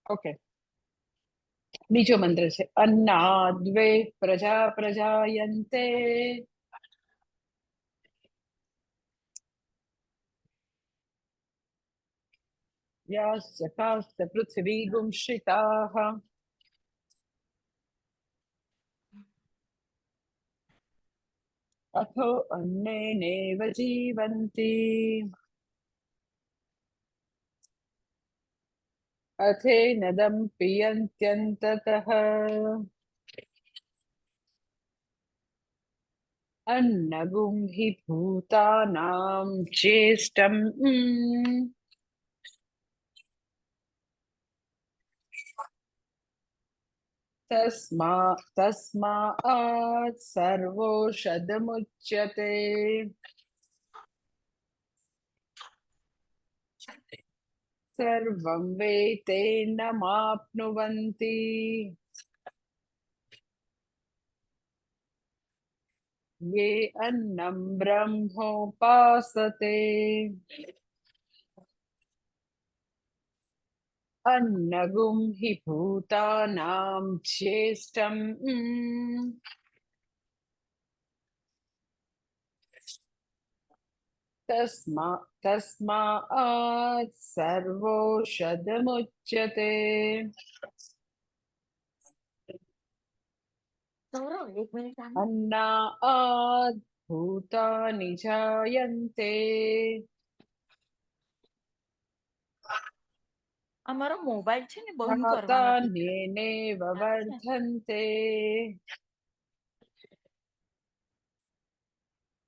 Okay, બીજો મંત્ર છે અન્નાદ્વે પ્રજા પ્રજાયન્તે યાસ્ય કાસ્ય પૃથ્વી ગુંષિતાઃ अथो अन्नेनैव जीवन्ति अथेनदं पियन्त्यन्ततः अन्नगुं हि भूतानां ज्येष्ठम् तस्मात् सर्वोषधमुच्यते सर्वं वेत्तेनमाप्नुवन्ति ये अन्नं ब्रह्मोपासते अन्नगुं हि भूतानां ज्येष्ठम् तस्मात् सर्वोषधमुच्यते। सौरभ एक मिनिट अन्नात् भूतानि जायन्ते અમારો મોબાઈલ છે ને બંધ કરવાનો છે प्रातान्येनैव वर्धन्ते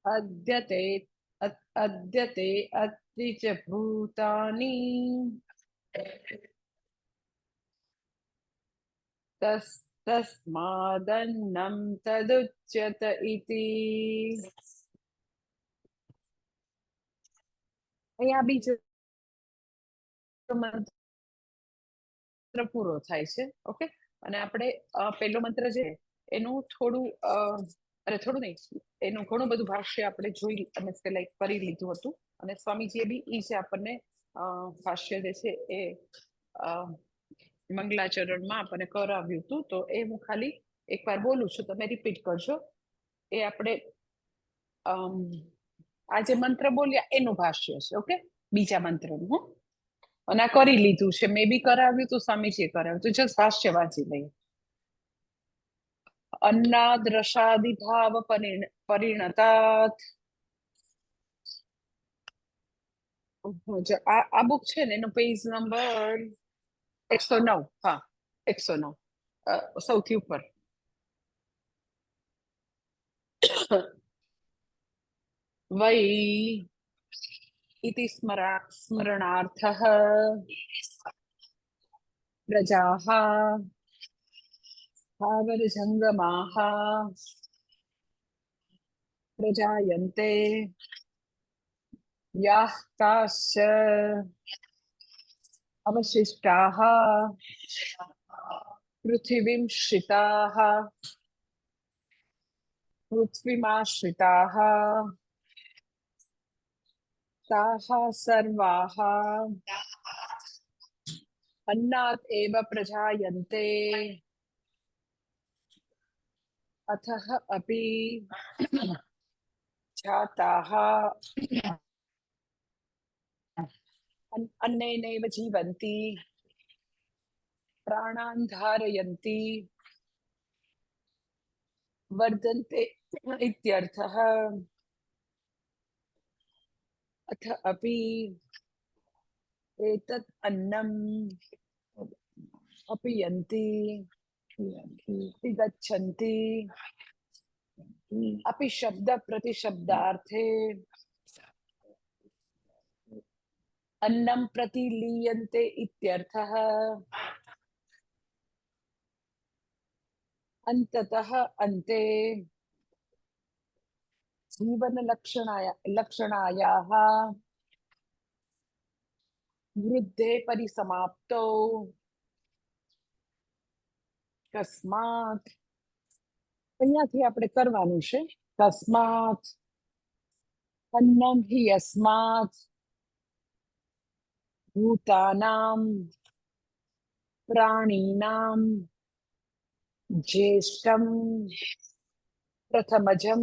अद्यते अद्यते अद्य च भूतानि तस्मादन्नं तदुच्यत इति। અહીંયા બીજો મંત્ર પૂરો થાય છે. ઓકે, અને આપણે પહેલો મંત્ર છે એનું થોડું થોડું નહીં, એનું ઘણું બધું ભાષ્ય આપણે જોઈ અને પેલા કરી લીધું હતું, અને સ્વામીજીએ બી એ છે આપણને ભાષ્ય જે છે એ મંગલાચરણમાં આપણને કરાવ્યું હતું. તો એ હું ખાલી એકવાર બોલું છું, તમે રિપીટ કરજો. એ આપણે આ જે મંત્ર બોલ્યા એનું ભાષ્ય છે. ઓકે, બીજા મંત્રનું અને આ કરી લીધું છે, મેં બી કરાવ્યું તો સ્વામીજીએ કરાવ્યું તો જસ્ટ ભાષ્ય વાંચી લઈએ. अन्नाद्रशादि भाव परिणतात् આ બુક છે ને એનો પેજ નંબર 109. હા, 109 સૌથી ઉપર. વૈ इति स्मरणार्थः प्रजाः स्थावरजङ्गमाः प्रजायन्ते याः ताश्च अवशिष्टाः पृथिवीं श्रिताः पृथ्वीमाश्रिताः ताः सर्वाः अन्नात् एव प्रजायन्ते अतः अपि जाताः अन्नेनैव जीवन्ति प्राणान् धारयन्ति वर्धन्ते इत्यर्थः। अथ अपि एतत् अन्नम् अपीयन्ति गच्छन्ति अपि शब्द प्रतिशब्दार्थे अन्नं प्रति लीयन्ते इत्यर्थः। अन्ततः अन्ते लक्षणायाः वृद्धे परिसमाप्तौ तस्मात् અહીંયાથી આપણે કરવાનું છે તસ્માत् अन्नं हि यस्मात् भूतानां પ્રાણીનામ જ્યેષ્ઠમ પ્રથમજમ.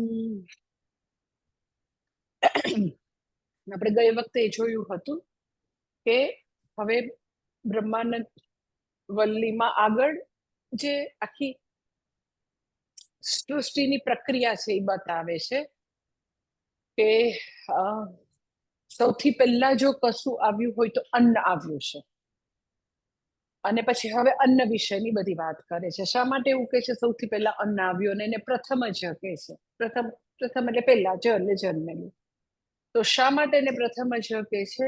આપણે ગઈ વખતે જોયું હતું કે હવે બ્રહ્માનંદ વલ્લીમાં આગળ જે આખી સૃષ્ટિની પ્રક્રિયા છે એ બતાવે છે કે સૌથી પહેલા જો કશું આવ્યું હોય તો અન્ન આવ્યું છે, અને પછી હવે અન્ન વિશેની બધી વાત કરે છે. શા માટે એવું કે છે સૌથી પહેલા અન્ન આવ્યું, અને એને પ્રથમ જ કે છે. પ્રથમ પ્રથમ એટલે પહેલા એટલે જન્મેલું. તો શા માટે એને પ્રથમ જ કે છે?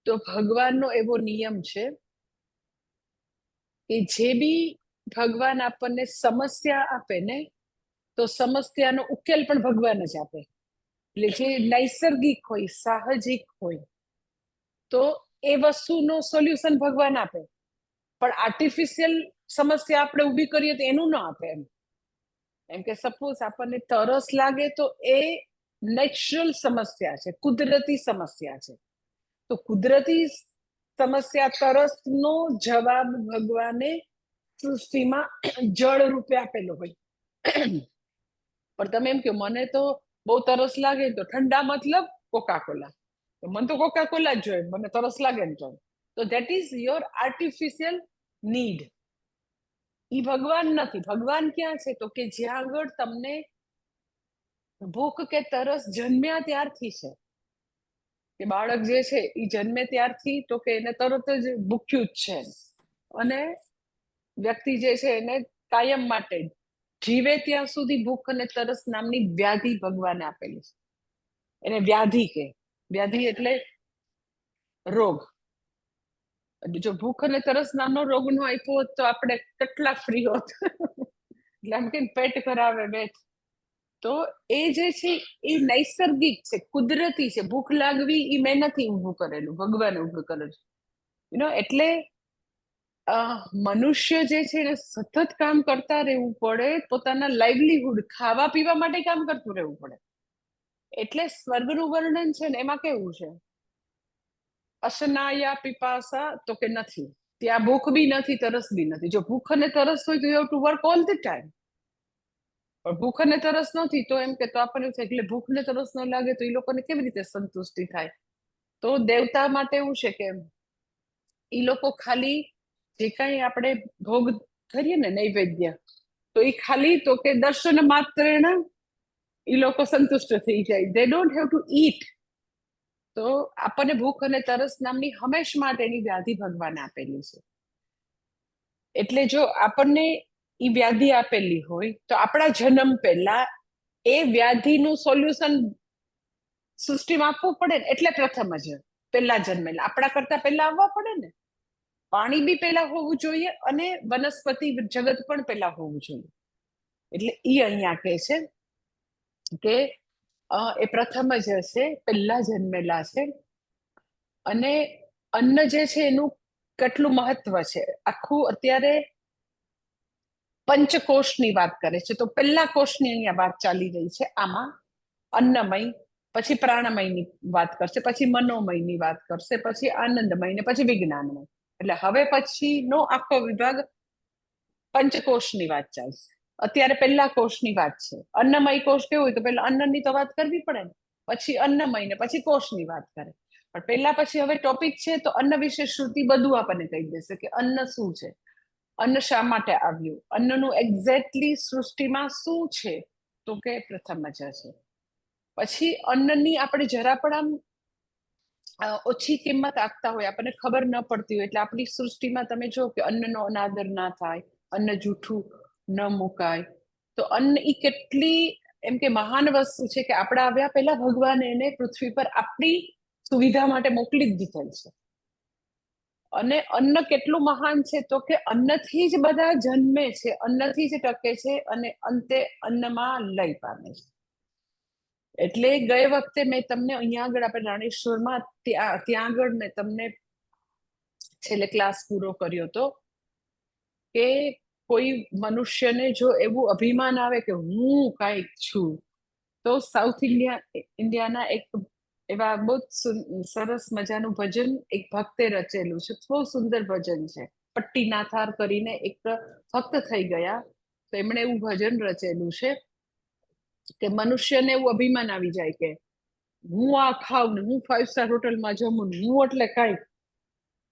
તો ભગવાનનો એવો નિયમ છે કે જે બી ભગવાન આપણને સમસ્યા આપે ને, તો સમસ્યાનો ઉકેલ પણ ભગવાન જ આપે. એટલે જે નૈસર્ગિક હોય, સાહજિક હોય, તો એ વસ્તુનો સોલ્યુશન ભગવાન આપે. પણ આર્ટિફિશિયલ સમસ્યા આપણે ઊભી કરીએ તો એનું ના આપે. એમ કે સપોઝ આપણને તરસ લાગે તો એ નેચરલ સમસ્યા છે, કુદરતી સમસ્યા છે. તો કુદરતી સમસ્યા તરસનો જવાબ ભગવાને સૃષ્ટિમાં જળ રૂપે આપેલો હોય. પણ તમે એમ કે મને તો બહુ તરસ લાગે તો ઠંડા મતલબ કોકા કોલા, તો મને તો કોકા કોલા જ જોઈએ, મને તરસ લાગે ને તો that is your artificial need. ઈ ભગવાન નથી. ભગવાન ક્યાં છે? તો કે જ્યાં આગળ તમને ભૂખ કે તરસ જન્મ્યા ત્યારથી છે. કે બાળક જે છે એ જન્મે ત્યારથી તો કે એને તરત જ ભૂખ્યું જ છે, અને વ્યક્તિ જે છે એને કાયમ માટે જીવે ત્યાં સુધી ભૂખ અને તરસ નામની વ્યાધિ ભગવાને આપેલી છે. એને વ્યાધિ કે, વ્યાધિ એટલે રોગ. જો ભૂખ અને તરસ નામનો રોગ નો આપ્યો હોત તો આપણે કેટલા ફ્રી હોત. એટલે આમ કે પેટ કરાવે બેઠ. તો એ જે છે એ નૈસર્ગિક છે, કુદરતી છે. ભૂખ લાગવી એ મેં નથી ઊભું કરેલું, ભગવાને ઊભું કરેલું. એટલે મનુષ્ય જે છે એને સતત કામ કરતા રહેવું પડે, પોતાના લાઇવલીહુડ, ખાવા પીવા માટે કામ કરતું રહેવું પડે. એટલે સ્વર્ગનું વર્ણન છે ને એમાં કેવું છે? અશનાયા પીપાસા, તો કે નથી ત્યાં ભૂખ બી નથી, તરસ બી નથી. જો ભૂખ અને તરસ હોય તો you have to work all the time. પણ ભૂખ અને તરસ નથી તો એમ કે તો આપણને એટલે ભૂખ ને તરસ ન લાગે તો એ લોકોને કેવી રીતે સંતુષ્ટિ થાય? તો દેવતા માટે એવું છે કે એ લોકો ખાલી જે કઈ આપણે ભોગ કરીએ ને નૈવેદ્ય, તો એ ખાલી તો કે દર્શન માત્ર એ લોકો સંતુષ્ટ થઈ જાય. દે ડોન્ટ હેવ ટુ ઈટ. તો આપણને ભૂખ અને તરસ નામની હંમેશ માટેની વ્યાધિ ભગવાને આપેલી છે. એટલે જો આપણને એ વ્યાધિ આપેલી હોય તો આપણા જન્મ પહેલા એ વ્યાધિનું સોલ્યુશન સૃષ્ટિમાં આપવું પડે ને. એટલે પ્રથમ જ પહેલા જન્મેલા આપણા કરતા પહેલા આવવા પડે ને. પાણી બી પહેલા હોવું જોઈએ અને વનસ્પતિ જગત પણ પહેલા હોવું જોઈએ. એટલે ઈ અહીંયા કહે છે કે એ પ્રથમ જ હશે, પહેલા જન્મેલા છે. અને અન્ન જે છે એનું કેટલું મહત્વ છે. આખું અત્યારે પંચકોશની વાત કરે છે, તો પહેલા કોષની અહીંયા વાત ચાલી રહી છે. આમાં અન્નમય, પછી પ્રાણમયની વાત કરશે, પછી મનોમયની વાત કરશે, પછી આનંદમય ને પછી વિજ્ઞાનમય. એટલે હવે પછીનો આખો વિભાગ પંચકોશની વાત ચાલશે. અત્યારે પહેલા કોષની વાત છે. અન્નમય કોષ કેવું હોય તો પહેલા અન્નની તો વાત કરવી પડે ને, પછી અન્નમય ને પછી કોષની વાત કરે. પણ પહેલા પછી હવે ટોપિક છે તો અન્ન વિશે શ્રુતિ બધું આપણને કહી દેશે કે અન્ન શું છે, અન્ન શા માટે આવ્યું, અન્નનું એક્ઝેક્ટલી સૃષ્ટિમાં શું છે, તો કે પ્રથમ જ છે. પછી અન્નની આપણે જરા પણ આમ ઓછી કિંમત આપતા હોય, આપણને ખબર ન પડતી હોય. એટલે આપણી સૃષ્ટિમાં તમે જો કે અન્નનો અનાદર ના થાય, અન્ન જૂઠું ન મુકાય. તો અન્ન ઈ કેટલી એમ કે મહાન વસ્તુ છે કે આપણા આવ્યા પહેલા ભગવાને એને પૃથ્વી પર આપણી સુવિધા માટે મોકલી જ દીધેલ છે. અને અન્ન કેટલું મહાન છે તો કે અન્નથી જ બધા જન્મે છે, અન્નથી જ ટકે છે, અને અંતે અન્નમાં લય પામે છે. એટલે ગયે વખતે મેં તમને અહીંયા આગળ આપણે રાણેશ્વરમાં ત્યાં આગળ મેં તમને છેલ્લે ક્લાસ પૂરો કર્યો હતો કે કોઈ મનુષ્યને જો એવું અભિમાન આવે કે હું કાંઈક છું, તો સાઉથ ઇન્ડિયાના એક એવા બહુ સરસ મજાનું ભજન એક ભક્તે રચેલું છે. બહુ સુંદર ભજન છે. પટ્ટી નાથાર કરીને એક ભક્ત થઈ ગયા. તો એમણે એવું ભજન રચેલું છે કે મનુષ્યને એવું અભિમાન આવી જાય કે હું આ ખાઉં ને હું 5 સ્ટાર હોટલમાં જમું ને હું એટલે કાંઈ,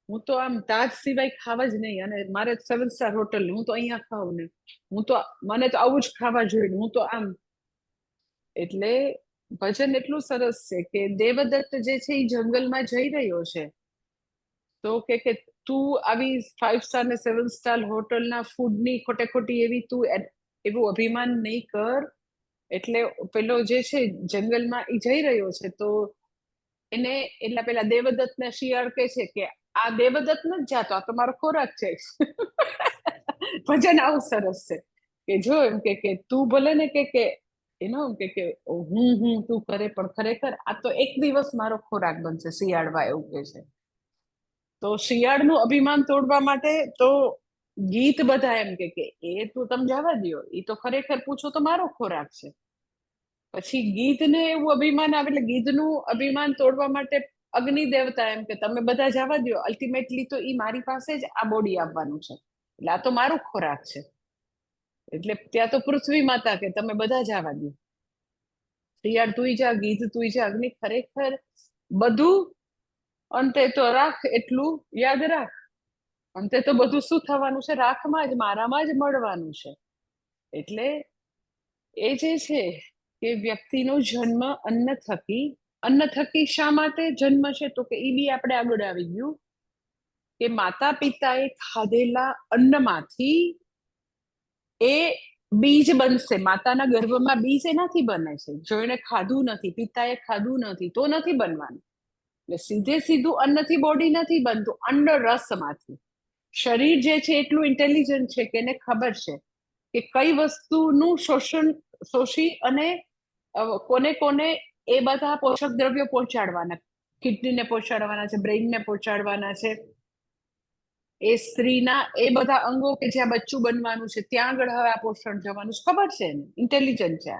હું તો આમ તાજ સિવાય ખાવા જ નહીં, અને મારે 7 સ્ટાર હોટલ, હું તો અહીંયા ખાઉં ને હું તો, મને તો આવું જ ખાવા જોઈએ, હું તો આમ. એટલે ભજન એટલું સરસ છે કે દેવદત્ત જે છે એ જંગલમાં જઈ રહ્યો છે, તો કે તું આવી 5 સ્ટાર ને 7 સ્ટાર હોટલના ફૂડની ખોટે ખોટી એવી તું એવું અભિમાન નહીં કર. એટલે પેલો જે છે જંગલમાં એ જઈ રહ્યો છે, તો એને એટલા પેલા દેવદત્તને શિયાળ કહે છે કે આ દેવદત્ત નથી જાતો, આ તો મારો ખોરાક છે. ભજન આવું સરસ છે કે જો એમ કે તું ભલે ને કે એનો કે હું તું કરે, પણ ખરેખર આ તો એક દિવસ મારો ખોરાક બનશે. શિયાળવા એવું કે છે. તો શિયાળનું અભિમાન તોડવા માટે તો ગીત બધા એમ કે એ તો તમે જવા દો, એ તો ખરેખર પૂછો તો મારો ખોરાક છે. પછી ગીતને એવું અભિમાન આવે, એટલે ગીતનું અભિમાન તોડવા માટે અગ્નિ દેવતા એમ કે તમે બધા જવા દો, અલ્ટિમેટલી તો ઈ મારી પાસે જ આ બોડી આવવાનું છે, એટલે આ તો મારો ખોરાક છે. એટલે ત્યાં તો પૃથ્વી માતા કે તમે બધા જવા દો, શિયાળ તુંય જા, ગીત તુંય જા, અગ્નિ ખરેખર બધું અંતે તો રાખ, એટલું યાદ રાખ. અંતે તો બધું શું થવાનું છે? રાખમાં જ, મારામાં જ મળવાનું છે. એટલે એ જે છે કે વ્યક્તિનો જન્મ અન્ન થકી શા માટે જન્મ છે? તો કે એ બી આપણે આગળ આવી ગયું કે માતા પિતાએ ખાધેલા અન્નમાંથી એ બીજ બનશે. માતાના ગર્ભમાં બીજ એનાથી બને છે. જો એને ખાધું નથી, પિતાએ ખાધું નથી, તો નથી બનવાનું. એટલે સીધે સીધું અન્નથી બોડી નથી બનતું, અન્ન રસમાંથી. શરીર જે છે એટલું ઇન્ટેલિજન્ટ છે કે એને ખબર છે કે કઈ વસ્તુનું શોષી અને કોને કોને એ બધા પોષક દ્રવ્યો પહોંચાડવાના. કિડનીને પહોંચાડવાના છે, બ્રેઇનને પહોંચાડવાના છે, એ સ્ત્રીના એ બધા અંગો કે જ્યાં બચ્ચું બનવાનું છે ત્યાં આગળ હવે આ પોષણ જવાનું છે. ખબર છે એને, ઇન્ટેલિજન્ટ છે.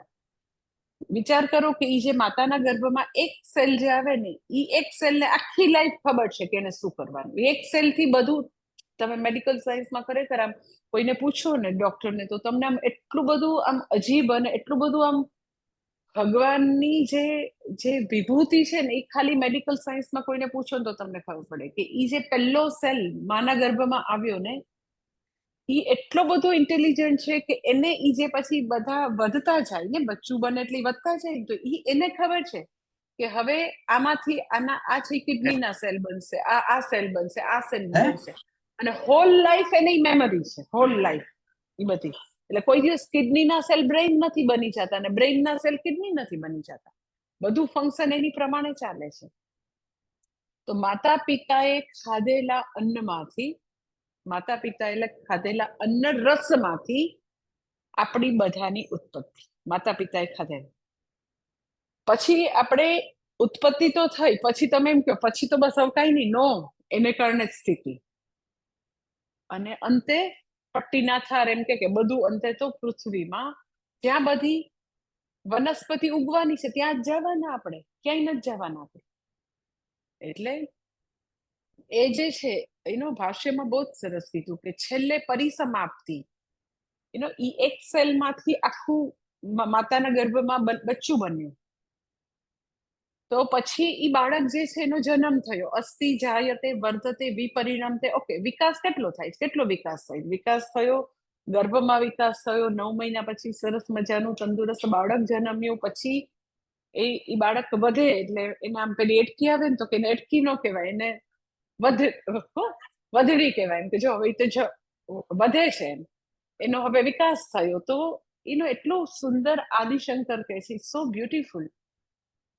વિચાર કરો કે ઈ જે માતાના ગર્ભમાં એક સેલ જે આવે ને, ઈ એક સેલને આખી લાઈફ ખબર છે કે એને શું કરવાનું. એક સેલ થી બધું. તમે મેડિકલ સાયન્સમાં ખરેખર આમ કોઈને પૂછો ને, ડોક્ટરને, તો તમને આમ એટલું બધું આમ અજીબ અને એટલું બધું આમ ભગવાનની જે વિભૂતિ છે ને, એ ખાલી મેડિકલ સાયન્સમાં કોઈને પૂછો ને તો તમને ખબર પડે કે ઈ જે પહેલો સેલ માના ગર્ભમાં આવ્યો ને, ઈ એટલો બધો ઇન્ટેલિજન્ટ છે કે એને ઈ જે પછી બધા વધતા જાય ને, બચ્ચું બને એટલે વધતા જાય, તો ઈ એને ખબર છે કે હવે આમાંથી આના આ છે કિડનીના સેલ બનશે, આ સેલ બનશે, આ સેલ બનશે. અને હોલ લાઈફ એની મેમરી છે, હોલ લાઈફ એ બધી. એટલે કોઈ દિવસ કિડનીના સેલ બ્રેઇન નથી બની જતા, અને બ્રેઇનના સેલ કિડની નથી બની જતા. બધું ફંક્શન એની પ્રમાણે ચાલે છે. તો માતા પિતાએ ખાધેલા અન્નમાંથી, માતા પિતા એટલે ખાધેલા અન્ન રસમાંથી આપણી બધાની ઉત્પત્તિ માતા પિતાએ ખાધેલી. પછી આપણે ઉત્પત્તિ તો થઈ, પછી તમે એમ કહો પછી તો બસ હવે કઈ નહીં, નો, એને કારણે જ સ્થિતિ. અને અંતે પટ્ટીના થાર એમ કે બધું અંતે તો પૃથ્વીમાં જ્યાં બધી વનસ્પતિ ઉગવાની છે ત્યાં જ જવાના આપણે, ક્યાંય નથી જવાના આપણે. એટલે એ જે છે એનો ભાષ્યમાં બહુ જ સરસ કીધું કે છેલ્લે પરિસમાપ્તિ, એનો ઈ એક સેલમાંથી આખું માતાના ગર્ભમાં બચ્ચું બન્યું. તો પછી ઈ બાળક જે છે એનો જન્મ થયો, અસ્થિ જાયતે વર્ધતે વિપરિણમતે. ઓકે, વિકાસ કેટલો થાય, કેટલો વિકાસ થાય? વિકાસ થયો, ગર્ભમાં વિકાસ થયો, 9 મહિના પછી સરસ મજાનું તંદુરસ્ત બાળક જન્મ્યું. પછી એ બાળક વધે, એટલે એના આમ પેલી એટકી આવે ને, તો કે એટકી નો કહેવાય, એને વધડી કહેવાય. એમ કે જો હવે તો વધે છે, એનો હવે વિકાસ થયો. તો એનો એટલો સુંદર આદિશંકર કહે છે, સો બ્યુટીફુલ,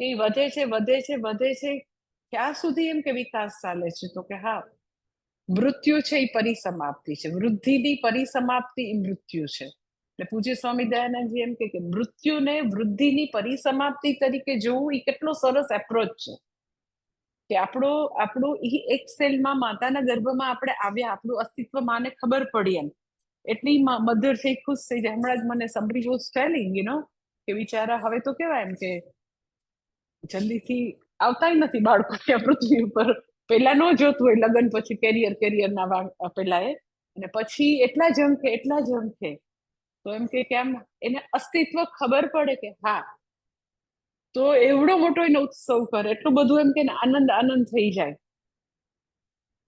કે વધે છે, વધે છે, વધે છે. ક્યાં સુધી એમ કે વિકાસ ચાલે છે? તો કે હા, મૃત્યુ છે એ પરિસમાપ્તિ છે. વૃદ્ધિની પરિસમાપ્તિ એ મૃત્યુ છે. એટલે પૂજ્ય સ્વામી દયાનંદજી એમ કે મૃત્યુને વૃદ્ધિની પરિસમાપ્તિ તરીકે જોવું એ કેટલો સરસ એપ્રોચ છે. કે આપણું ઈ એક સેલમાં માતાના ગર્ભમાં આપણે આવ્યા, આપણું અસ્તિત્વ માને ખબર પડી, એમ એટલી મધર થઈ, ખુશ થઈ જાય. હમણાં જ મને somebody was telling, કે બિચારા હવે તો કેવાય એમ કે જલ્દીથી આવતા નથી બાળકો ત્યાં પૃથ્વી ઉપર, પેલા ન જોતું હોય લગ્ન પછી કેરિયર ના પેલા અને પછી એટલા ઝંખે તો એમ કે આમ એને અસ્તિત્વ ખબર પડે કે હા, તો એવડો મોટો એને ઉત્સવ કરે, એટલું બધું એમ કે આનંદ થઈ જાય.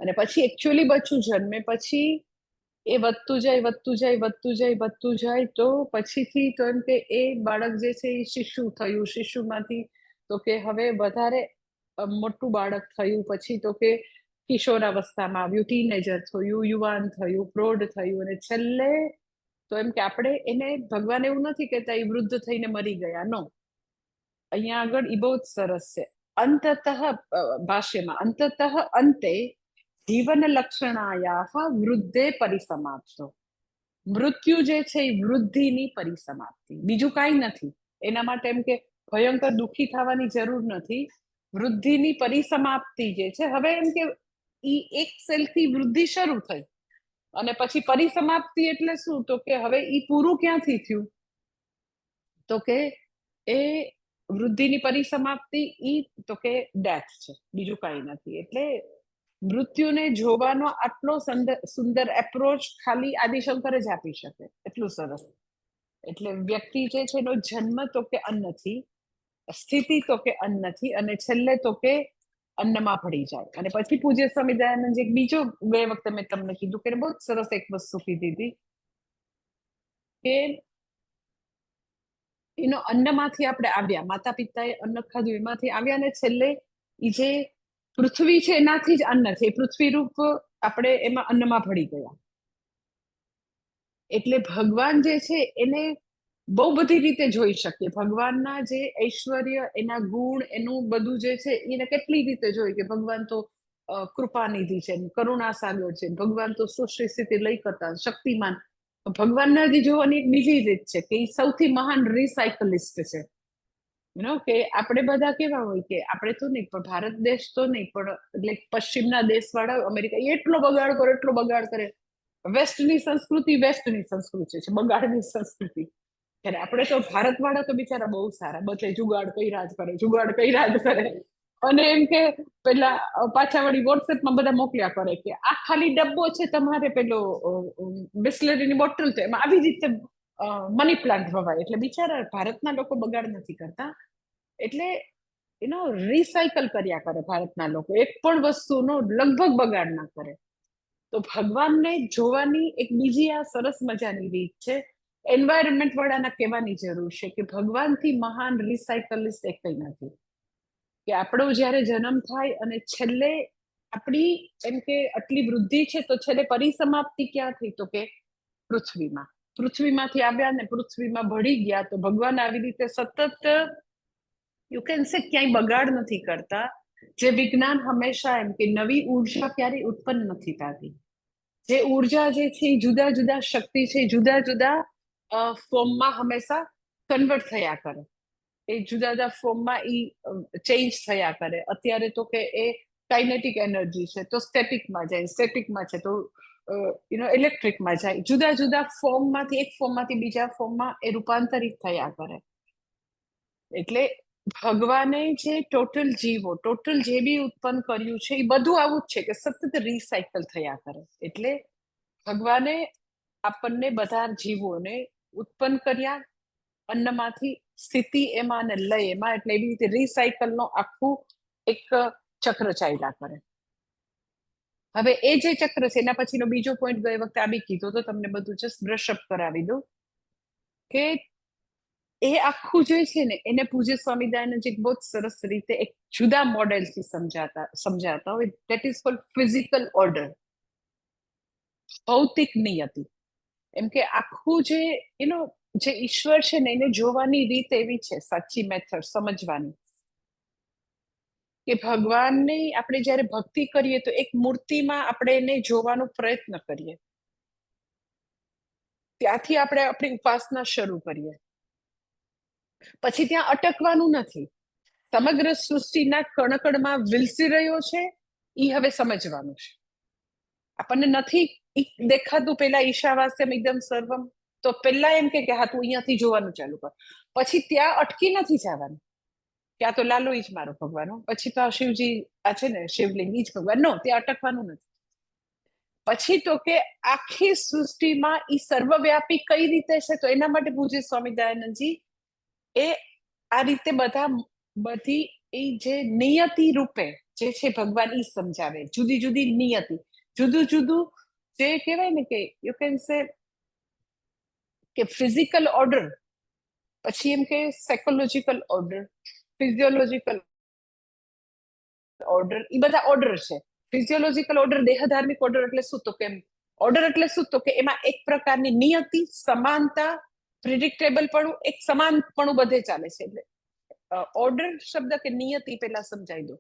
અને પછી એકચ્યુઅલી બચ્ચું જન્મે પછી એ વધતું જાય તો પછીથી તો એમ કે એ બાળક જે છે એ શિશુમાંથી તો કે હવે વધારે મોટું બાળક થયું, પછી તો કે કિશોરાવસ્થામાં આવ્યું, ટીનેજર થયું, યુવાન થયું, પ્રૌઢ થયું, અને છેલ્લે તો એમ કે આપણે એને ભગવાન એવું નથી કહેતા એ વૃદ્ધ થઈને મરી ગયા, નો. અહીંયા આગળ એ બહુ જ સરસ છે. અંતતઃ ભાષ્યમાં અંતતઃ અંતે જીવન લક્ષણાયા વૃદ્ધે પરિસમાપ્તો. મૃત્યુ જે છે એ વૃદ્ધિની પરિસમાપ્તિ, બીજું કાંઈ નથી. એના માટે એમ કે ભયંકર દુઃખી થવાની જરૂર નથી. વૃદ્ધિની પરિસમાપ્તિ જે છે, હવે એમ કે ઈ એક સેલથી વૃદ્ધિ શરૂ થઈ અને પછી પરિસમાપ્તિ એટલે શું, તો કે હવે ઈ પૂરું ક્યાંથી થયું, તો કે એ વૃદ્ધિની પરિસમાપ્તિ ઈ તો કે ડેથ છે, બીજું કાંઈ નથી. એટલે મૃત્યુને જોવાનો આટલો સુંદર એપ્રોચ ખાલી આદિશંકર જ આપી શકે, એટલું સરસ. એટલે વ્યક્તિ જે છે એનો જન્મ તો કે અન્નથી, સ્થિતિ તો કે અન્નથી, અને છેલ્લે તો કે અન્નમાં ભળી જાય. અને પછી પૂજ્ય સ્વામી દયાનંદ એક બીજો બે વખતે મેં તમને કીધું કે બહુ જ સરસ એક વસ્તુ કીધી હતી કે એનો અન્નમાંથી આપણે આવ્યા, માતા પિતાએ અન્ન ખાધું એમાંથી આવ્યા, ને છેલ્લે એ જે પૃથ્વી છે એનાથી જ અન્ન છે, પૃથ્વી રૂપ આપણે એમાં અન્નમાં ભળી ગયા. એટલે ભગવાન જે છે એને બહુ બધી રીતે જોઈ શકીએ. ભગવાનના જે ઐશ્વર્ય, એના ગુણ, એનું બધું જે છે એને કેટલી રીતે જોઈ કે ભગવાન તો કૃપાનિધિ છે, કરુણા સાગર છે, ભગવાન તો સૃષ્ટિ સ્થિતિ લય કરતા શક્તિમાન. ભગવાનના જે જોવાની એક બીજી રીત છે કે એ સૌથી મહાન રિસાયકલિસ્ટ છે. કે આપણે બધા કેવા હોય કે આપણે તો નહીં, પણ ભારત દેશ તો નહીં, પણ એટલે પશ્ચિમના દેશવાળા, અમેરિકા, એટલો બગાડ કરે. વેસ્ટની સંસ્કૃતિ છે, બગાડની સંસ્કૃતિ. ત્યારે આપણે તો ભારતવાળા તો બિચારા બહુ સારા, બધે જુગાડ કર્યા જ કરે. અને એમ કે પેલા પાછા વળી વોટ્સએપમાં બધા મોકલ્યા કરે કે આ ખાલી ડબ્બો છે તમારે, પેલો બિસ્લરીની બોટલ છે, એમાં આવી રીતે મની પ્લાન્ટ વવાય. એટલે બિચારા ભારતના લોકો બગાડ નથી કરતા, એટલે રિસાયકલ કર્યા કરે ભારતના લોકો, એક પણ વસ્તુનો લગભગ બગાડ ના કરે. તો ભગવાનને જોવાની એક બીજી આ સરસ મજાની રીત છે. એન્વાયરમેન્ટ વાળાના કહેવાની જરૂર છે કે ભગવાનથી મહાન રિસાયકલિસ્ટ એક કંઈ નથી. કે આપણો જ્યારે જન્મ થાય અને છેલ્લે આપણી એમ કે આટલી વૃદ્ધિ છે, તો છેલ્લે પરિસમાપ્તિ ક્યાં થઈ, તો કે પૃથ્વીમાંથી આવ્યા ને પૃથ્વીમાં ભળી ગયા. તો ભગવાન આવી રીતે સતત યુ કેન સે ક્યાંય બગાડ નથી કરતા. જે વિજ્ઞાન હંમેશા એમ કે નવી ઉર્જા ક્યારેય ઉત્પન્ન નથી થતી. જે ઉર્જા જે છે એ જુદા જુદા શક્તિ છે, જુદા જુદા ફોર્મમાં હંમેશા કન્વર્ટ થયા કરે. એ જુદા જુદા ફોર્મમાં એ ચેન્જ થયા કરે. અત્યારે તો કે એ કાઇનેટિક એનર્જી છે તો સ્ટેટિકમાં જાય, સ્ટેટિકમાં છે તો ઇલેક્ટ્રિકમાં જાય. જુદા જુદા ફોર્મમાંથી એક ફોર્મમાંથી બીજા ફોર્મમાં એ રૂપાંતરિત થયા કરે. એટલે ભગવાને જે ટોટલ જીવો, ટોટલ જે બી ઉત્પન્ન કર્યું છે એ બધું આવું જ છે કે સતત રિસાયકલ થયા કરે. એટલે ભગવાને આપણને બધા જીવોને ઉત્પન્ન કર્યા અન્નમાંથી, સ્થિતિ એમાં અને લય એમાં. એટલે એવી રીતે રિસાયકલનો આખું એક ચક્ર ચાલ્યા કરે. હવે એ જે ચક્ર છે એના પછીનો બીજો પોઈન્ટ ગઈ વખતે આ બી કીધો તો તમને બધું જસ્ટ બ્રશઅપ કરાવી દઉં કે એ આખું જે છે ને એને પૂજ્ય સ્વામી દયાનંદ બહુ જ સરસ રીતે એક જુદા મોડેલથી સમજાતા હોય. That is called physical order, ભૌતિક નિયતિ. એમ કે આખું જે જે ઈશ્વર છે ને એને જોવાની રીત એવી છે, સાચી મેથડ સમજવાની, કે ભગવાનને આપણે જયારે ભક્તિ કરીએ તો એક મૂર્તિમાં આપણે એને જોવાનો પ્રયત્ન કરીએ, ત્યાંથી આપણે આપણી ઉપાસના શરૂ કરીએ. પછી ત્યાં અટકવાનું નથી. સમગ્ર સૃષ્ટિના કણકણમાં વિલસી રહ્યો છે એ હવે સમજવાનું છે. આપણને નથી દેખાતું પેલા ઈશાવાસ્યમ એકદમ સર્વમ, તો પેલા એમ કે હા તું અહીંયાથી જોવાનું ચાલુ કર. પછી ત્યાં અટકી નથી જવાનું. કે આ તો લાલો ઈ જ મારો ભગવાન, પછી તો આ શિવજી આ છે ને શિવલિંગ ઈ જ ભગવાન, નો, ત્યાં અટકવાનું નથી. પછી તો કે આખી સૃષ્ટિમાં ઈ સર્વવ્યાપી કઈ રીતે છે, તો એના માટે પૂજ્ય સ્વામી દયાનંદજી એ આ રીતે બધી એ જે નિયતિ રૂપે જે છે ભગવાન ઈ સમજાવે, જુદી જુદી નિયતિ, જુદું જુદું જે કહેવાય ને કે યુ કેન સે કે ફિઝિકલ ઓર્ડર, પછી એમ કે સાયકોલોજીકલ ઓર્ડર, ફિઝિયોલોજીકલ ઓર્ડર, એ બધા ઓર્ડર છે. ફિઝિયોલોજીકલ ઓર્ડર દેહ ધાર્મિક ઓર્ડર એટલે શું, તો કે ઓર્ડર એટલે શું, તો કે એમાં એક પ્રકારની નિયતિ, સમાનતા, પ્રિડિક્ટેબલ પણ, એક સમાનપણું બધે ચાલે છે. એટલે ઓર્ડર શબ્દ કે નિયતિ પેલા સમજાવી દો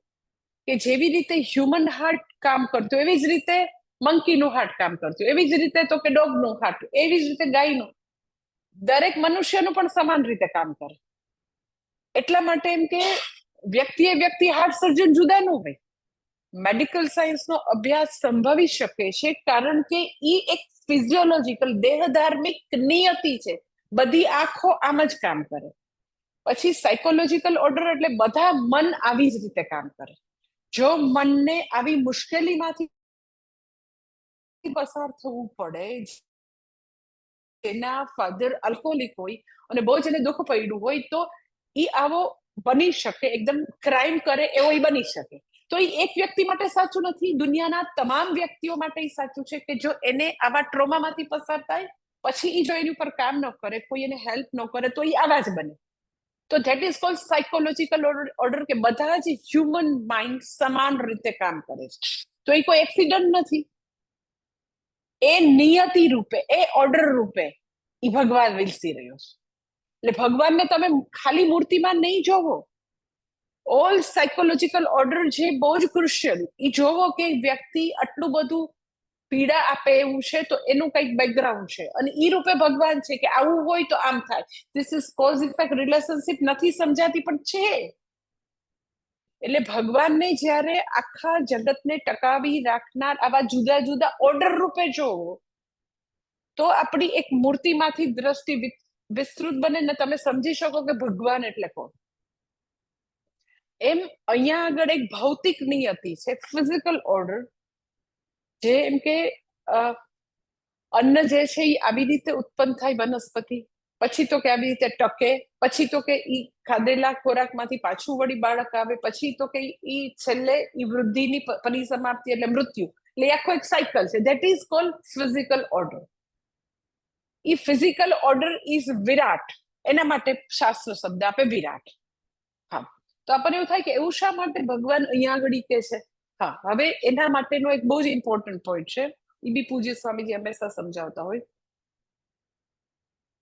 કે જેવી રીતે હ્યુમન હાર્ટ કામ કરતું એવી જ રીતે મંકીનું હાર્ટ કામ કરતું, એવી જ રીતે તો કે ડોગનું હાર્ટ, એવી જ રીતે ગાયનું, દરેક મનુષ્યનું પણ સમાન રીતે કામ કરે. એટલા માટે એમ કે વ્યક્તિ હાર્ટ સર્જન જુદા ન હોય, મેડિકલ સાયન્સનો અભ્યાસ સંભવી શકે છે કારણ કે ઈ એક ફિઝિયોલોજીકલ દેહ ધાર્મિક નિયતિ છે, બધી આંખો આમ જ કામ કરે. પછી સાયકોલોજીકલ ઓર્ડર એટલે બધા મન આવી જ રીતે કામ કરે. જો મનને આવી મુશ્કેલીમાંથી પસાર થવું પડે, એના ફાધર આલ્કોહોલિક હોય અને બહુ જ એને દુઃખ પડ્યું હોય, તો ઈ આવો બની શકે, એકદમ ક્રાઇમ કરે એવો ઈ બની શકે. તો એ એક વ્યક્તિ માટે સાચું નથી, દુનિયાના તમામ વ્યક્તિઓ માટે ઈ સાચું છે કે જો એને આવા ટ્રોમામાંથી પસાર થાય પછી ઈ જો એની ઉપર કામ ન કરે, કોઈ એને હેલ્પ ન કરે, તો ઈ આવા જ બને. તો that is cold psychological order, કે બધા જ હ્યુમન માઇન્ડ સમાન રીતે કામ કરે છે. તો એ કોઈ એક્સિડન્ટ નથી, એ નિયતિ રૂપે, એ ઓર્ડર રૂપે ઈ ભગવાન વિલસી રહ્યો છે. એટલે ભગવાનને તમે ખાલી મૂર્તિમાં નહીં જોવો, ઓલ સાયકોલોજીકલ ઓર્ડર જે બહુ જ ક્રુશિયલ, ઈ જોવો કે વ્યક્તિ આટલું બધું પીડા આપે એવું છે, તો એનું કંઈક બેકગ્રાઉન્ડ છે અને ઈ રૂપે ભગવાન છે કે આવું હોય તો આમ થાય. This is cause effect relationship નથી સમજાતી પણ છે. એટલે ભગવાનને જ્યારે આખા જગતને ટકાવી રાખનાર આવા જુદા જુદા ઓર્ડર રૂપે જોવો, તો આપણી એક મૂર્તિમાંથી દ્રષ્ટિ વિસ્તૃત બને ને તમે સમજી શકો કે ભગવાન એટલે કોણ. એમ અહીંયા આગળ એક ભૌતિક નિયતિ છે, ફિઝિકલ ઓર્ડર, જે એમ કે અન્ન જે છે એ આવી રીતે ઉત્પન્ન થાય વનસ્પતિ, પછી તો કે આવી રીતે ટકે, પછી તો કે ઈ ખાધેલા ખોરાકમાંથી પાછું વળી બાળક આવે, પછી તો કે ઈ છેલ્લે ઈ વૃદ્ધિની પરિસમાપ્તિ એટલે મૃત્યુ. એટલે આખો એક સાયકલ છે, that is called physical order. ઈ ફિઝિકલ ઓર્ડર ઇઝ વિરાટ, એના માટે શાસ્ત્ર શબ્દ આપે વિરાટ. હા, તો આપણને એવું થાય કે એવું શા માટે ભગવાન અહીંયા આગળ કે છે. હા, હવે એના માટેનો એક બહુ જ ઇમ્પોર્ટન્ટ પોઈન્ટ છે, એ બી પૂજ્ય સ્વામીજી હંમેશા સમજાવતા હોય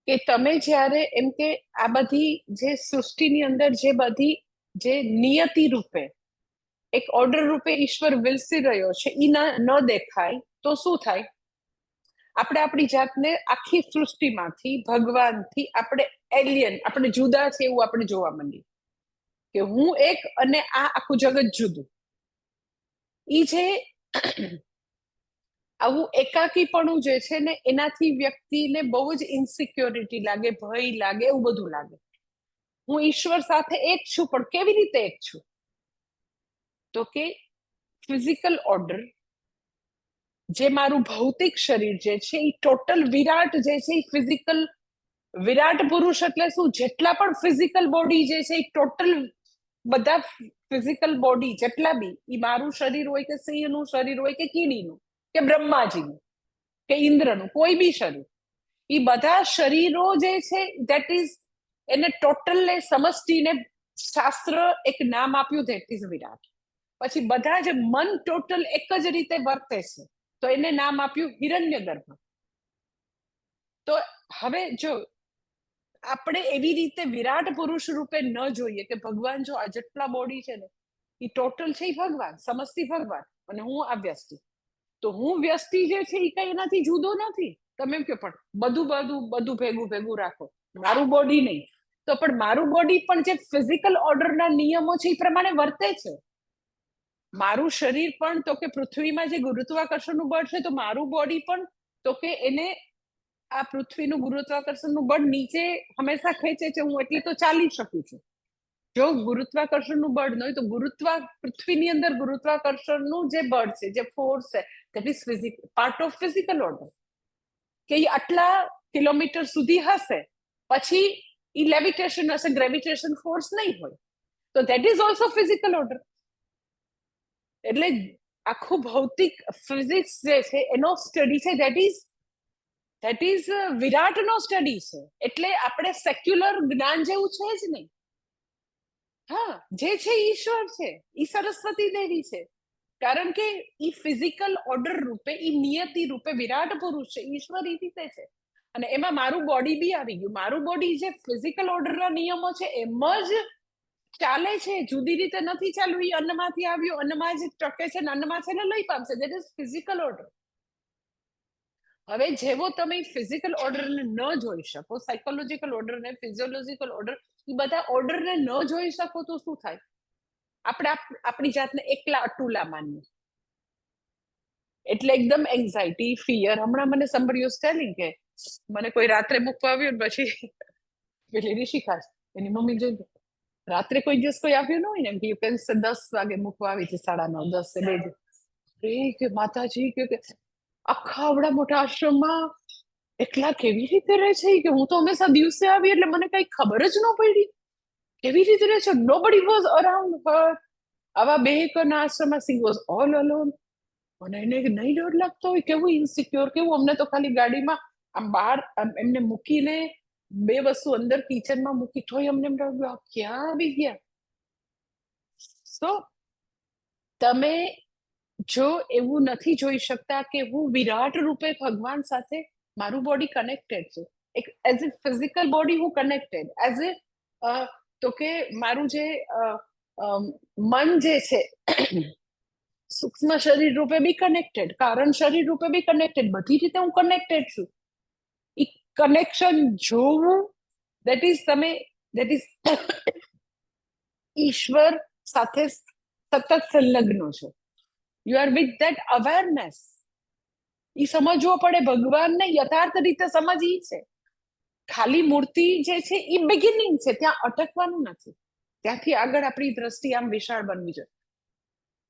કે તમે જ્યારે એમ કે આ બધી જે સૃષ્ટિની અંદર જે બધી જે નિયતિ રૂપે એક ઓર્ડર રૂપે ઈશ્વર વિલસી રહ્યો છે, ઈ ન દેખાય તો શું થાય, આપણે આપણી જાતને આખી સૃષ્ટિમાંથી ભગવાનથી આપણે એલિયન, આપણે જુદા છે એવું આપણે જોવા માંડીએ કે હું એક અને આ આખું જગત જુદું. ઈ જે આવું એકાકીપણું જે છે ને, એનાથી વ્યક્તિને બહુ જ ઇન્સિક્યોરિટી લાગે, ભય લાગે, એવું બધું લાગે. હું ઈશ્વર સાથે એક છું, પણ કેવી રીતે એક છું, તો કે ફિઝિકલ ઓર્ડર, જે મારું ભૌતિક શરીર જે છે એ ટોટલ વિરાટ જે છે એ ફિઝિકલ વિરાટ પુરુષ એટલે શું, જેટલા પણ ફિઝિકલ બોડી જે છે એ ટોટલ બધા ફિઝિકલ બોડી જેટલા બી, એ મારું શરીર હોય કે સિંહનું શરીર હોય કે કીડીનું કે બ્રહ્માજીનું કે ઇન્દ્રનું, કોઈ બી શરીર, એ બધા શરીરો જે છે ધેટ ઇઝ એને ટોટલ ને સમષ્ટિને શાસ્ત્ર એક નામ આપ્યું, ધેટ ઇઝ વિરાટ. પછી બધા જ મન ટોટલ એક જ રીતે વર્તે છે, તો એને નામ આપ્યું હિરણ્ય ગર્ભ. તો હવે જો આપણે એવી રીતે વિરાટ પુરુષ રૂપે ન જોઈએ કે ભગવાન જો આ જેટલા બોડી છે ને એ ટોટલ છે ભગવાન, સમસ્તી ભગવાન, અને હું આ વ્યસ્તિ. તો હું વ્યસ્તિ જે છે એ કઈ એનાથી જુદો નથી. તમે એમ કે પણ બધું ભેગું ભેગું રાખો, મારું બોડી નહીં, તો પણ મારું બોડી પણ જે ફિઝિકલ ઓર્ડરના નિયમો છે એ પ્રમાણે વર્તે છે. મારું શરીર પણ તો કે પૃથ્વીમાં જે ગુરુત્વાકર્ષણનું બળ છે, તો મારું બોડી પણ તો કે એને આ પૃથ્વીનું ગુરુત્વાકર્ષણનું બળ નીચે હંમેશા ખેંચે છે, હું એટલી તો ચાલી શકું છું. જો ગુરુત્વાકર્ષણનું બળ ન હોય તો પૃથ્વીની અંદર ગુરુત્વાકર્ષણનું જે બળ છે, જે ફોર્સ છે, that is part of physical order. કે એ આટલા કિલોમીટર સુધી હશે, પછી એ લેવિટેશન હશે, ગ્રેવિટેશન ફોર્સ નહીં હોય, તો that is also physical order. એટલે આખું ભૌતિક ફિઝિક્સ જે છે એનો સ્ટડી છે, દેટ ઇઝ વિરાટનો સ્ટડી છે. એટલે આપણે સેક્યુલર જ્ઞાન જેવું છે જ નહીં. હા, જે છે ઈશ્વર છે, ઈ સરસ્વતી દેવી છે. કારણ કે ઈ ફિઝિકલ ઓર્ડર રૂપે, ઈ નિયતિ રૂપે વિરાટ પુરુષ છે, ઈશ્વર ઈ રીતે છે. અને એમાં મારું બોડી બી આવી ગયું. મારું બોડી જે ફિઝિકલ ઓર્ડરના નિયમો છે એમ જ ચાલે છે, જુદી રીતે નથી ચાલુ. ઈ અન્નમાંથી આવ્યું, અન્નમાં જ ટકે છે, અન્નમાં છે ને લઈ પામશે. That is physical order. હવે જેવો તમે ફિઝિકલ ઓર્ડરને ન જોઈ શકો, સાયકોલોજીકલ ઓર્ડરને, ફિઝિયોલોજીકલ ઓર્ડર, એ બધા ઓર્ડરને ન જોઈ શકો તો શું થાય? આપણે આપણી જાતને એકલા અટુલા માનીએ, એટલે એકદમ એન્ઝાઇટી, ફિયર. હમણાં મને somebody was telling કે મને કોઈ રાત્રે મૂકવા આવ્યું ને પછી પેલી ઋષિકા એની મમ્મી જોઈ, રાત્રે કોઈ દિવસ કોઈ આવ્યું ન હોય ને, એમ કે 10 વાગે મૂકવા આવી છે, 9:30, 10 કે માતાજી કે આખા આવડા મોટા આશ્રમમાં એકલા કેવી રીતે રહે છે? કે હું તો હંમેશા દિવસે આવી એટલે મને કઈ ખબર જ ન પડી. કેવી રીતે રહે છે? નોબડી વોઝ અરાઉન્ડ હર. આવા 2 એકરના આશ્રમમાં સી વોઝ ઓલ અલોન. અને એને નહીં ડર લાગતો હોય? કેવું ઇન્સિક્યોર, કેવું! અમને તો ખાલી ગાડીમાં આમ બહાર એમને મૂકીને 2 વસ્તુ અંદર કિચનમાં મૂકી તોય અમને એમ લાગ્યું આ ક્યાં આવી ગયા. સો તમે જો એવું નથી જોઈ શકતા કે હું વિરાટ રૂપે ભગવાન સાથે, મારું બોડી કનેક્ટેડ છે, એક એઝ એ ફિઝિકલ બોડી હું કનેક્ટેડ, એઝ એ તો કે મારું જે મન જે છે સૂક્ષ્મ શરીર રૂપે બી કનેક્ટેડ, કારણ શરીર રૂપે બી કનેક્ટેડ, બધી રીતે હું કનેક્ટેડ છું. એ કનેક્શન જોવું, દેટ ઇઝ ઈશ્વર સાથે સતત સંલગ્ન છે. You are with that awareness. એ સમજવો પડે. ભગવાનને યથાર્થ રીતે સમજી છે. ખાલી મૂર્તિ જે છે એ બિગિનિંગ છે, ત્યાં અટકવાનું નથી. ત્યાંથી આગળ આપણી દ્રષ્ટિ આમ વિશાળ બનવી જોઈએ.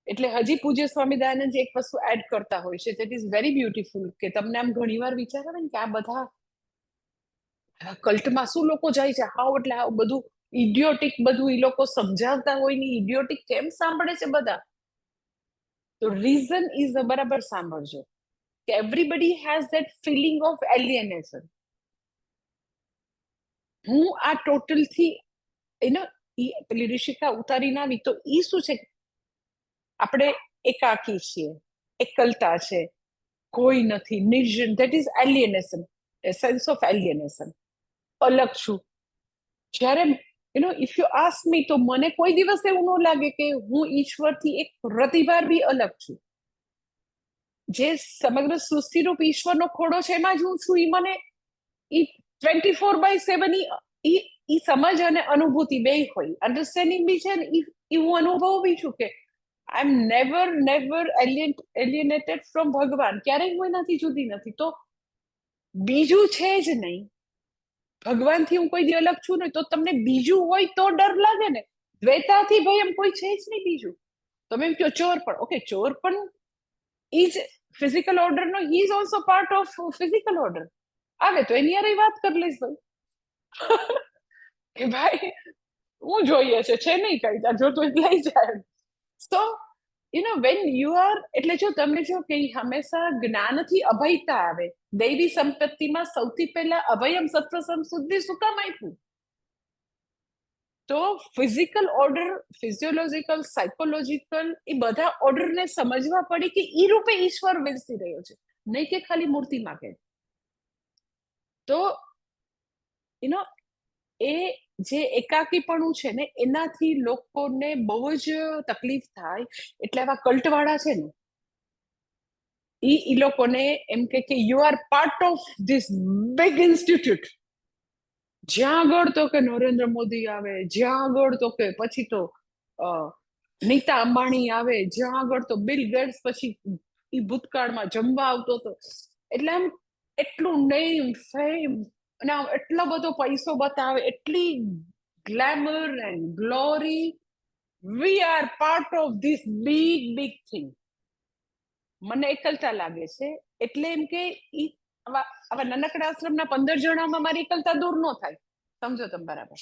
એટલે હજી પૂજ્ય સ્વામી દયાનંદ એક વસ્તુ એડ કરતા હોય છે, દેટ ઇઝ વેરી બ્યુટીફુલ. કે તમને આમ ઘણીવાર વિચાર આવે ને કે આ બધા કલ્ટમાં શું લોકો જાય છે, હાવ એટલે હાવ બધું ઇડિયોટિક, બધું એ લોકો સમજાવતા હોય ને ઇડિયોટિક કેમ સાંભળે છે બધા? તો રીઝન ઇઝ બરાબર સાંભળજો કે everybody has that feeling of alienation. હું આ ટોટલ થી પેલી ઋષિકા ઉતારીને આવી તો ઈ શું છે? આપણે એકાકી છીએ, એકલતા છે, કોઈ નથી, નિર્જન. That is alienation, sense of alienation. અલગ છું. જ્યારે ઇફ યુ આસ્ક મી, તો મને કોઈ દિવસ એવું ન લાગે કે હું ઈશ્વરથી એક રતિભાર બી અલગ છું. જે સમગ્ર સૃષ્ટિરૂપ ઈશ્વરનો ખોડો છે એમાં જ હું છું. ઈ મને ઈ 24/7 ઈ સમજ અને અનુભૂતિ બે હોય, અન્ડરસ્ટેન્ડિંગ બી છે ને ઈ હું અનુભવ બી છું કે આઈ એમ નેવર એલિયનેટેડ ફ્રોમ ભગવાન. ક્યારેય હું એનાથી જુદી નથી. તો બીજું છે જ નહીં. ભગવાનથી હું કોઈ દી અલગ છું ને, તો તમને બીજું હોય તો ડર લાગે ને. દ્વૈતાથી ભાઈ એમ કોઈ છે જ નહીં બીજું. તમે એમ કહો ચોર પણ, ઓકે, ચોર પણ ઇઝ ફિઝિકલ ઓર્ડર નો, he is also part of physical order. આવે તો એની યાર વાત કરી લઈશ ભાઈ કે ભાઈ હું જોઈએ છે નહીં કઈ, જોતું લઈ જાય. સો વેન યુ આર, એટલે જો તમે જો કે હંમેશા જ્ઞાનથી અભયતા આવે. દૈવી સંપત્તિમાં સૌથી પહેલા અભયમ સત્વસમ શુદ્ધિ શું કામ આપ્યું? તો ફિઝિકલ ઓર્ડર, ફિઝિયોલોજીકલ, સાયકોલોજીકલ, એ બધા ઓર્ડરને સમજવા પડે કે ઈ રૂપે ઈશ્વર વિલસી રહ્યો છે, નહીં કે ખાલી મૂર્તિમાં કે. તો એ જે એકાકીપણું છે ને, એનાથી લોકોને બહુ જ તકલીફ થાય. એટલે આવા કલ્ટવાળા છે ને, ઈ લોકોને એમ કે you are part of this big institute. જ્યાં આગળ તો કે નરેન્દ્ર મોદી આવે, જ્યાં આગળ તો કે પછી તો નીતા અંબાણી આવે, જ્યાં આગળ તો બિલ ગેટ્સ પછી ઈ ભૂતકાળમાં જમવા આવતો હતો. એટલે આમ એટલું નેમ ફેમ અને એટલો બધો પૈસો બતાવે, એટલી glamour and glory. We are part of this big thing. મને એકલતા લાગે છે એટલે એમ કે આવા નાનકડા આશ્રમના 15 જણામાં મારી એકલતા દૂર ન થાય. સમજો તમે બરાબર?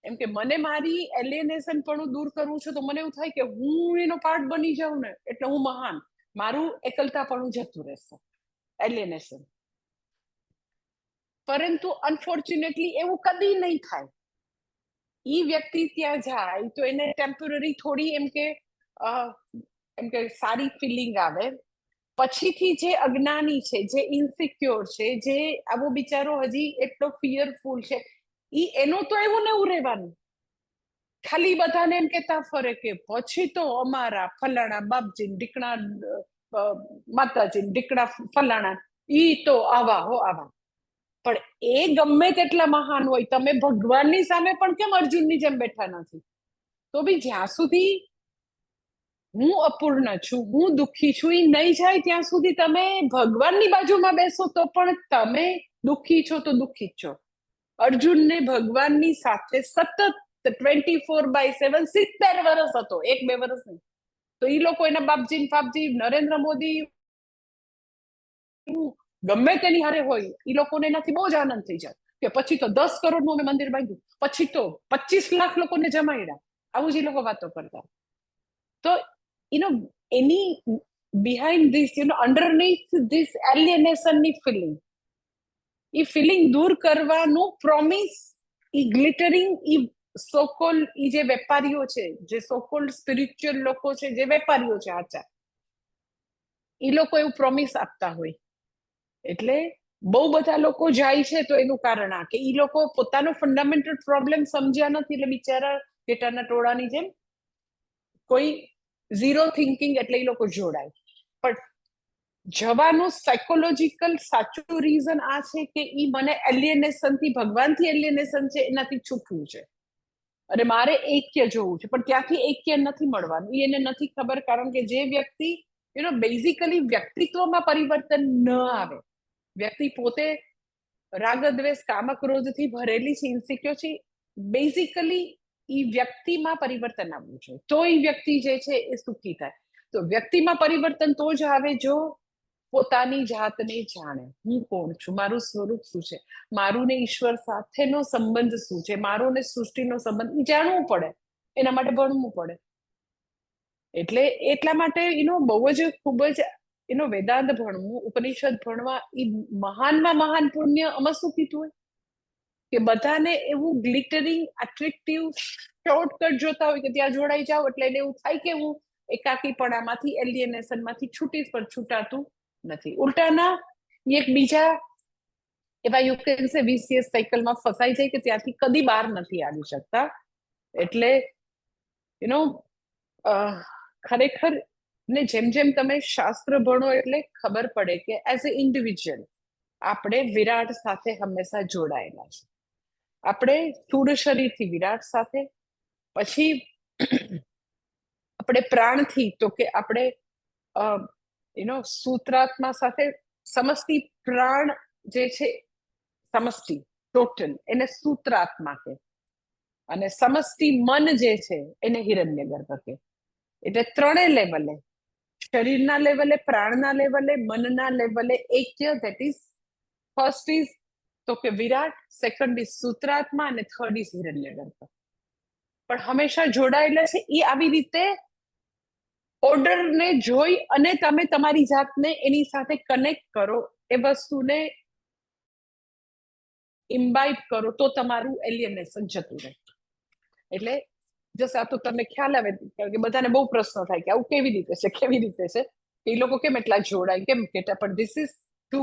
એમ કે મને મારી એલિયનેશન પણ દૂર કરવું છે તો મને એવું થાય કે હું એનો પાર્ટ બની જાઉં ને એટલે હું મહાન, મારું એકલતા પણ જતું રહેશે, એલિયનેશન. પરંતુ અનફોર્ચ્યુનેટલી એવું કદી નહીં થાય. ઈ વ્યક્તિ ત્યાં જાય તો એને ટેમ્પરરી થોડી એમ કે સારી ફિલિંગ આવે. પછીથી જે અજ્ઞાની છે, જે ઇન્સિક્યોર છે, જે આવો બિચારો હજી એટલો ફિયરફુલ છે, એનું તો એવું ને એવું રહેવાનું. ખાલી બધાને એમ કેતા ફરે કે પછી તો અમારા ફલાણા બાપજી ઢીકણા માતાજી ઢીકણા ફલાણા ઈ તો આવા હો આવા. પણ એ ગમે તેટલા મહાન હોય, તમે ભગવાનની સામે પણ કેમ અર્જુનની જેમ બેઠા નથી? તો બી જ્યાં સુધી હું અપૂર્ણ છું, હું દુઃખી છું, એ નહીં જાય ત્યાં સુધી તમે ભગવાનની બાજુમાં બેસો તો પણ તમે દુઃખી છો તો દુઃખી જ છો. અર્જુનને ભગવાનની સાથે સતત 24/7 70 વર્ષ હતો, 1-2 વર્ષ નહીં. તો એ લોકો એના બાપજી ફાપજી નરેન્દ્ર મોદી ગમે તેની હારે હોય, એ લોકોને એનાથી બહુ જ આનંદ થઈ જાય કે પછી તો 10 કરોડનું અમે મંદિર બાંધ્યું, પછી તો 25 લાખ લોકોને જમાડ્યા. આવું જ એ લોકો વાતો કરતા. તો એની બિહાઇન્ડ ધીસ અંડરનીથ ધીસ એલિયનેશનની ફિલિંગ, એ ફિલિંગ દૂર કરવાનું પ્રોમિસ, એ ગ્લિટરિંગ, એ સોકોલ, એ જે વેપારીઓ છે, જે સોકોલ સ્પિરિચ્યુઅલ લોકો છે, જે વેપારીઓ છે આચા, એ લોકો એવું પ્રોમિસ આપતા હોય. એટલે બહુ બધા લોકો જાય છે તો એનું કારણ આ કે એ લોકો પોતાનો ફંડામેન્ટલ પ્રોબ્લેમ સમજ્યા નથી. એટલે બિચારા ઘેટાના ટોળાની જેમ કોઈ ઝીરો થિંકિંગ, એટલે એ લોકો જોડાય. પણ જવાનું સાયકોલોજીકલ સાચું રીઝન આ છે કે ઈ મને એલિયનેશન થી, ભગવાનથી એલિયનેશન છે, એનાથી છૂટવું છે અને મારે એક્ય જોવું છે. પણ ત્યાંથી એક્ય નથી મળવાનું, એને નથી ખબર. કારણ કે જે વ્યક્તિ બેઝિકલી વ્યક્તિત્વમાં પરિવર્તન ન આવે, વ્યક્તિ પોતે રાગ દ્વેષ કામ ક્રોધથી ભરેલી છે, ઇન્સિક્યોર છે, બેઝિકલી એ વ્યક્તિમાં પરિવર્તન આવવું જોઈએ તો એ વ્યક્તિ જે છે એ સુખી થાય. તો વ્યક્તિમાં પરિવર્તન તો જ આવે જો પોતાની જાતને જાણે, હું કોણ છું, મારું સ્વરૂપ શું છે, મારું ને ઈશ્વર સાથેનો સંબંધ શું છે, મારો ને સૃષ્ટિનો સંબંધ, એ જાણવું પડે. એના માટે ભણવું પડે. એટલે એટલા માટે બહુ જ ખૂબ જ વેદાંત ભણવું, ઉપનિષદ ભણવા, એ મહાનમાં મહાન પુણ્ય. આમાં શું કીધું હોય કે બધાને એવું ગ્લિટરિંગ એટ્રેક્ટિવ શોર્ટકટ જોતા હોય કે ત્યાં જોડાઈ જાવ એટલે એને એવું થાય કે હું એકાકીપણામાંથી, એલિયનેશનમાંથી છૂટીશ, પણ છૂટાતું નથી. ઉલટાના એક બીજા એવા યુ કેન સે વિશિયસ સાયકલમાં ફસાઈ જાય કે ત્યાંથી કદી બહાર નથી આવી શકતા. એટલે ખરેખર ને જેમ જેમ તમે શાસ્ત્ર ભણો એટલે ખબર પડે કે એઝ એ ઇન્ડિવિજ્યુઅલ આપણે વિરાટ સાથે હંમેશા જોડાયેલા છે. આપણે સ્થૂળ શરીરથી વિરાટ સાથે, પછી આપણે પ્રાણથી તો કે આપણે સૂત્રાત્મા સાથે, સમષ્ટિ પ્રાણ જે છે, સમષ્ટિ ટોટલ એને સૂત્રાત્મા કે, અને સમષ્ટિ મન જે છે એને હિરણ્ય ગર્ભ કે. એટલે ત્રણેય લેવલે, શરીરના લેવલે, પ્રાણના લેવલે, મનના લેવલે એક્ય. ધેટ ઇઝ ફર્સ્ટ ઇઝ તો કે વિરાટ, સેકન્ડ ઇઝ સૂત્રાત્મા અને થર્ડ ઇઝ હિરણ્ય ગર્ભ. પણ હંમેશા જોડાયેલા છે. એ આવી રીતે ઓર્ડરને જોઈ અને તમે તમારી જાતને એની સાથે કનેક્ટ કરો, એ વસ્તુને ઇમ્બાઇબ કરો તો તમારું એલિયનેશન જતું રહે. એટલે જસ્ટ આ તો તમને ખ્યાલ આવે કે બધાને બહુ પ્રશ્ન થાય કે આવું કેવી રીતે છે, કેવી રીતે છે, એ લોકો કેમ એટલા જોડાય, કેમ કેટા. પણ this is to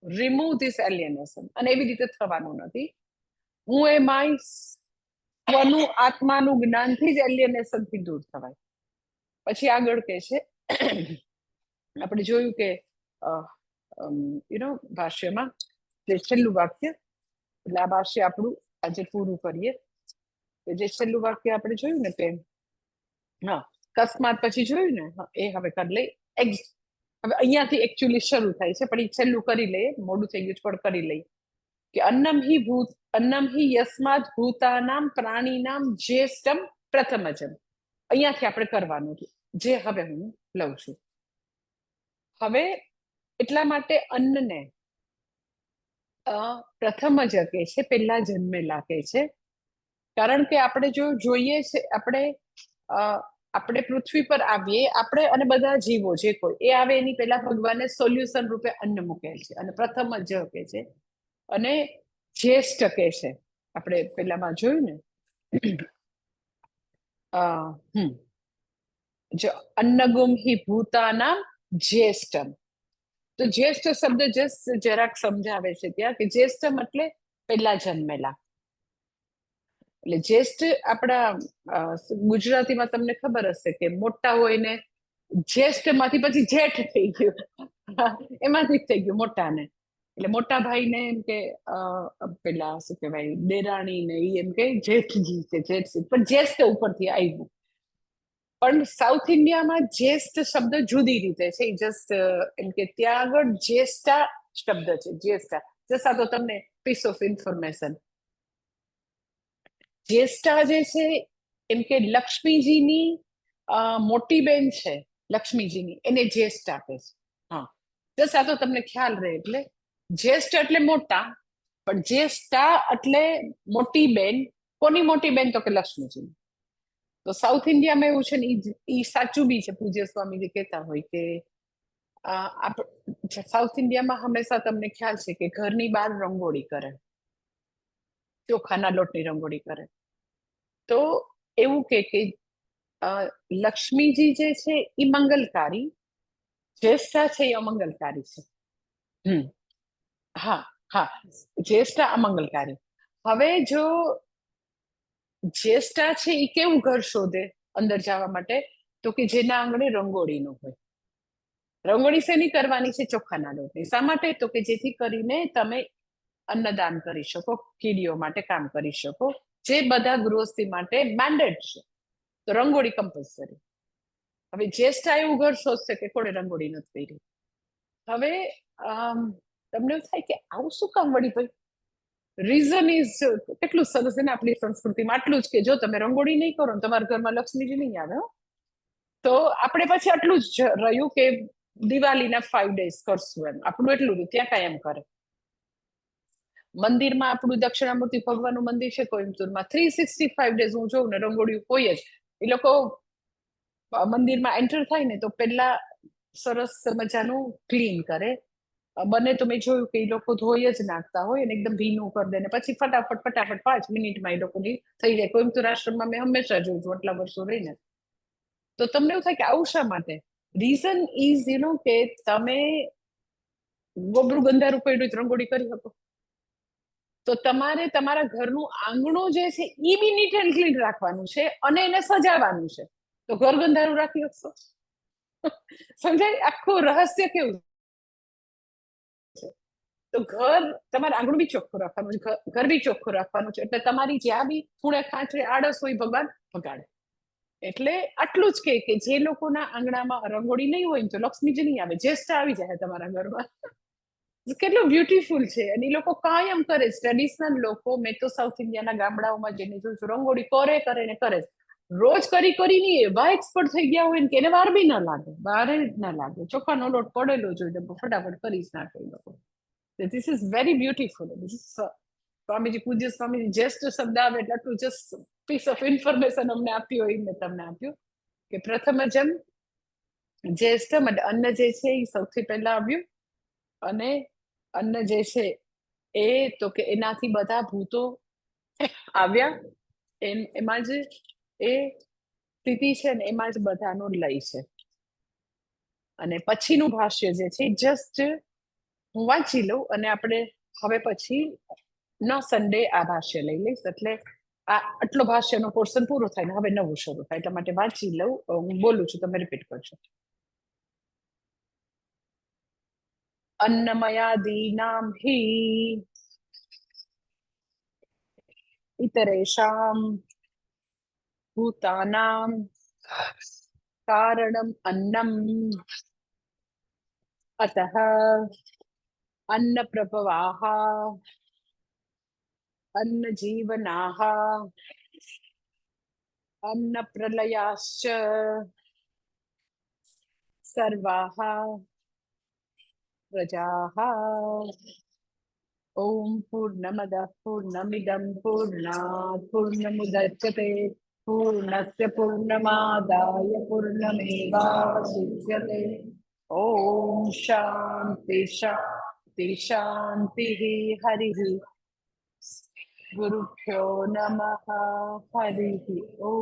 remove this alienation. અને એવી રીતે થવાનું નથી. હું એ માય સ્વનું, આત્માનું જ્ઞાનથી જ એલિયનેશનથી દૂર થવાય. પછી આગળ કે છે, આપણે જોયું કે ભાષ્યમાં જે છેલ્લું વાક્ય, એટલે આ ભાષ્ય આપણું આજે પૂરું કરીએ. જે છેલ્લું વાક્ય આપણે જોયું ને કે કસ્માત પછી જોયું ને, એ હવે કરી લઈ. હવે અહીંયાથી એકચ્યુઅલી શરૂ થાય છે, પણ એ છેલ્લું કરી લઈએ, મોડું થઈ ગયું પણ કરી લઈએ કે અન્નમ હિ યસ્માદ ભૂતાનામ પ્રાણીનામ જ્યેષ્ઠમ પ્રથમજમ. અહીંયાથી આપણે કરવાનું છે, જે હવે હું લઉં છું. હવે એટલા માટે અન્નને પ્રથમ જ કે છે, પહેલા જન્મેલા કે છે. કારણ કે આપણે જો જોઈએ છે, આપણે પૃથ્વી પર આવીએ, આપણે અને બધા જીવો જે કોઈ એ આવે એની પહેલા ભગવાને સોલ્યુશન રૂપે અન્ન મૂકેલ છે, અને પ્રથમ જ કે છે, અને જ્યેષ્ઠ કે છે. આપણે પેલામાં જોયું ને, જો અન્નગુમ હિ ભૂતાનામ જ્યેષ્ઠમ. તો જ્યેષ્ઠ શબ્દ જરાક સમજાવે છે ત્યાં, કે જ્યેષ્ઠમ એટલે પહેલા જન્મેલા. એટલે જ્યેષ્ઠ આપણા ગુજરાતીમાં તમને ખબર હશે કે મોટા હોય ને જ્યેષ્ઠ માંથી પછી જેઠ થઈ ગયું, એમાંથી જ થઈ ગયું મોટાને. એટલે મોટા ભાઈ ને એમ કે પેલા શું કહેવાય દેરાણી ને એમ કે જેઠજી છે, જેઠજી, પણ જ્યેષ્ઠ ઉપરથી આવ્યું. પણ સાઉથ ઇન્ડિયામાં જ્યેષ્ઠ શબ્દ જુદી રીતે છે. જસ્ટ એમ કે ત્યાં આગળ જ્યેષ્ઠા શબ્દ છે, જ્યેષ્ઠા. જસ્ટ આ તો તમને પીસ ઓફ ઇન્ફોર્મેશન. જ્યેષ્ઠા જે છે એમ કે લક્ષ્મીજીની મોટી બેન છે, લક્ષ્મીજીની, એને જ્યેષ્ઠા કહે છે. હા, જસ્ટ આ તો તમને ખ્યાલ રહે. એટલે જ્યેષ્ઠ એટલે મોટા, પણ જ્યેષ્ઠા એટલે મોટી બેન. કોની મોટી બેન? તો કે લક્ષ્મીજીની. તો સાઉથ ઇન્ડિયામાં એવું છે ને, એ સાચું બી છે. પૂજ્ય સ્વામીજી કહેતા હોય કે સાઉથ ઇન્ડિયામાં હંમેશા તમને ખ્યાલ છે કે ઘરની બહાર રંગોળી કરે, ચોખાના લોટની રંગોળી કરે. તો એવું કે લક્ષ્મીજી જે છે એ મંગલકારી, જ્યેષ્ઠા છે એ અમંગલકારી છે. હા હા, જ્યેષ્ઠા અમંગલકારી. હવે જો જ્યેષ્ઠા છે એ કેવું ઘર શોધે અંદર જવા માટે? તો કે જેના આંગણે રંગોળી ન હોય. રંગોળી શેની કરવાની છે? ચોખાના લોટની. શા માટે? તો કે જેથી કરીને તમે અન્નદાન કરી શકો, કીડીઓ માટે કામ કરી શકો, જે બધા ગૃહસ્થી માટે મેન્ડેટ છે. તો રંગોળી કમ્પલસરી. હવે જ્યેષ્ઠા એવું ઘર શોધશે કે કોણે રંગોળી નથી કરી. હવે તમને એવું થાય કે આવું શું કામ વળી ભાઈ? રીઝન ઇઝ કેટલું સરસ છે ને આપણી સંસ્કૃતિમાં, આટલું જ કે જો તમે રંગોળી નહીં કરો ને તમારા ઘરમાં લક્ષ્મીજી નહીં આવે. તો આપણે પછી આટલું જ રહ્યું કે દિવાળીના 5 days કરશું, એમ આપણું એટલું રહ્યું. ત્યાં કાંઈ એમ કરે. મંદિરમાં આપણું દક્ષિણામૂર્તિ ભગવાનનું મંદિર છે કોઈમ્બતુરમાં, 365 days હું જોઉં ને રંગોળી હોય જ. એ લોકો મંદિરમાં એન્ટર થાય ને તો પેલા સરસ મજાનું ક્લીન કરે. બને તો મેં જોયું કે એ લોકો ધોઈ જ નાખતા હોય અને એકદમ ભીનું કરી દે ને પછી ફટાફટ 5 મિનિટમાં એ લોકોની થઈ જાય. કોઈમ્બતુર આશ્રમમાં મેં હંમેશા જોયું છું આટલા વર્ષો રહીને. તો તમને એવું થાય કે આવું શા માટે? રીઝન ઇઝ કે તમે ગોબરું ગંધારું પડ્યું રંગોળી કરી શકો? તો તમારે તમારા ઘરનું આંગણું જે છે એ બી નીટ એન્ડ ક્લીન રાખવાનું છે અને એને સજાવવાનું છે. તો ઘર ગંધારું રાખી શકશો? સમજાય આખું રહસ્ય કેવું? તો ઘર તમારે આંગણું બી ચોખ્ખું રાખવાનું છે, ઘર બી ચોખ્ખું રાખવાનું છે. એટલે તમારી જ્યાં બી ખૂણે ખાંચરે આળસ હોય ભગવાન ભગાડે. એટલે આટલું જ કે જે લોકોના આંગણામાં રંગોળી નહીં હોય ને તો લક્ષ્મીજી નહીં આવે, જ્યેષ્ઠ આવી જાય તમારા ઘરમાં. કેટલું બ્યુટીફુલ છે. અને એ લોકો કાયમ કરે. ટ્રેડિશનલ લોકો, મેં તો સાઉથ ઇન્ડિયાના ગામડાઓમાં જઈને જોયું છું, રંગોળી કરે ને કરે. રોજ કરીને એવા એક્સપર્ટ થઈ ગયા હોય ને કે એને વાર બી ના લાગે, વાર જ ના લાગે. ચોખાનો લોટ પડેલો જોઈને ફટાફટ કરી જ નાખે એ લોકો. This is very beautiful. Swamiji, પૂજ્ય સ્વામીજી, જ્યેષ્ઠ શબ્દ આવે એટલે આટલું જસ્ટ પીસ ઓફ ઇન્ફોર્મેશન અમને આપ્યું હોય મેં તમને આપ્યું કે પ્રથમ જન્મ જ્યેષ્ઠ એટલે અન્ન જે છે એ સૌથી પહેલા આવ્યું. અને અન્ન જે છે એ તો કે એનાથી બધા ભૂતો આવ્યા. એમાં જ એ સ્થિતિ છે ને એમાં જ બધાનો લય છે. અને પછીનું ભાષ્ય જે છે જસ્ટ હું વાંચી લઉં અને આપણે હવે પછી સન્ડે આ ભાષ્ય લઈ લઈશ. એટલે આ આટલો ભાષ્યનો પોર્શન પૂરો થાય ને હવે નવું શરૂ થાય. એટલા માટે વાંચી લઉં. હું બોલું છું, તમે રિપીટ કરજો. अन्नमयादीनां हि इतरेषां भूतानां कारणम् अन्नम् अतः अन्नप्रभवाः अन्नजीवनाः अन्नप्रलयाश्च सर्वाः प्रजाः ॐ पूर्णमदः पूर्णमिदं पूर्णात् पूर्णमुदच्यते पूर्णस्य पूर्णमादाय पूर्णमेवावशिष्यते ॐ शान्ति शान्ति शान्तिः हरिः गुरुभ्यो नमः हरिः ॐ